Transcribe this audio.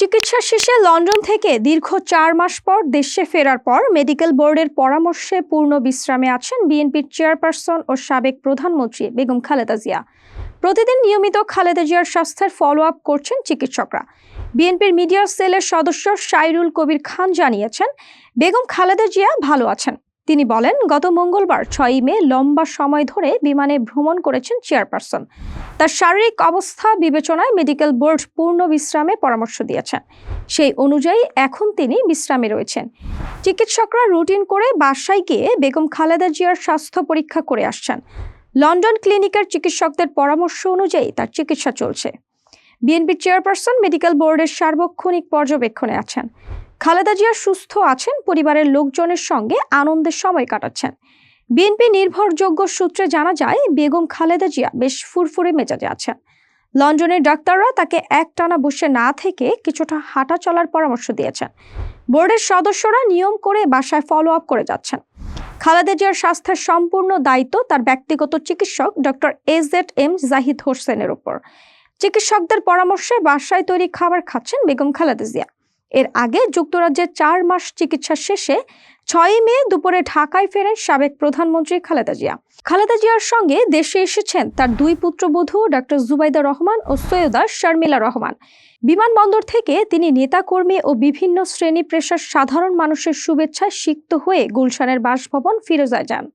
চিকিৎসা শেষে লন্ডন থেকে দীর্ঘ 4 মাস পর দেশে ফেরার পর মেডিকেল বোর্ডের পরামর্শে পূর্ণ বিশ্রামে আছেন বিএনপির চেয়ারপারসন ও সাবেক প্রধানমন্ত্রী বেগম খালেদা জিয়া। প্রতিদিন নিয়মিত খালেদা জিয়ার স্বাস্থ্যের ফলো আপ করছেন চিকিৎসকরা। বিএনপির মিডিয়া সেলের সদস্য সাইরুল কবির খান জানিয়েছেন, বেগম খালেদা জিয়া ভালো আছেন। তিনি বলেন, গত মঙ্গলবার 6 মে লম্বা সময় ধরে বিমানে ভ্রমণ করেছেন চেয়ারপারসন। তার শারীরিক অবস্থা বিবেচনায় মেডিকেল বোর্ড পূর্ণ বিশ্রামে পরামর্শ দিয়েছেন। সেই অনুযায়ী এখন তিনি বিশ্রামে রয়েছেন। চিকিৎসকরা রুটিন করে বাসায় গিয়ে বেগম খালেদা জিয়ার স্বাস্থ্য পরীক্ষা করে আসছেন। লন্ডন ক্লিনিকের চিকিৎসকদের পরামর্শ অনুযায়ী তার চিকিৎসা চলছে। বিএনপির চেয়ারপারসন মেডিকেল বোর্ডের সার্বক্ষণিক পর্যবেক্ষণে আছেন। খালেদা জিয়া সুস্থ আছেন, পরিবারের লোকজনের সঙ্গে আনন্দের সময় কাটাচ্ছেন। বিএনপি নির্ভরযোগ্য সূত্রে জানা যায়, বেগম খালেদা জিয়া বেশ ফুরফুরে মেজাজে আছেন। লন্ডনের ডাক্তাররা তাকে একটানা বসে না থেকে কিছুটা হাঁটা চলার পরামর্শ দিয়েছেন। বোর্ডের সদস্যরা নিয়ম করে বাসায় ফলো আপ করে যাচ্ছেন। খালেদা জিয়ার স্বাস্থ্যের সম্পূর্ণ দায়িত্ব তার ব্যক্তিগত চিকিৎসক ডক্টর AZM জাহিদ হোসেনের উপর। চিকিৎসকদের পরামর্শে বাসায় তৈরি খাবার খাচ্ছেন বেগম খালেদা জিয়া। এর আগে যুক্তরাজ্যে 4 মাস চিকিৎসা শেষে 6 মে দুপুরে ঢাকায় ফেরেন সাবেক প্রধানমন্ত্রী খালেদা জিয়া। খালেদা জিয়ার সঙ্গে দেশে এসেছেন তার 2 পুত্রবধূ ডক্টর জুবাইদা রহমান ও সৈয়দা শর্মিলা রহমান। বিমানবন্দর থেকে তিনি নেতাকর্মী ও বিভিন্ন শ্রেণী পেশার সাধারণ মানুষের শুভেচ্ছায় সিক্ত হয়ে গুলশানের বাসভবন ফিরোজায় যান।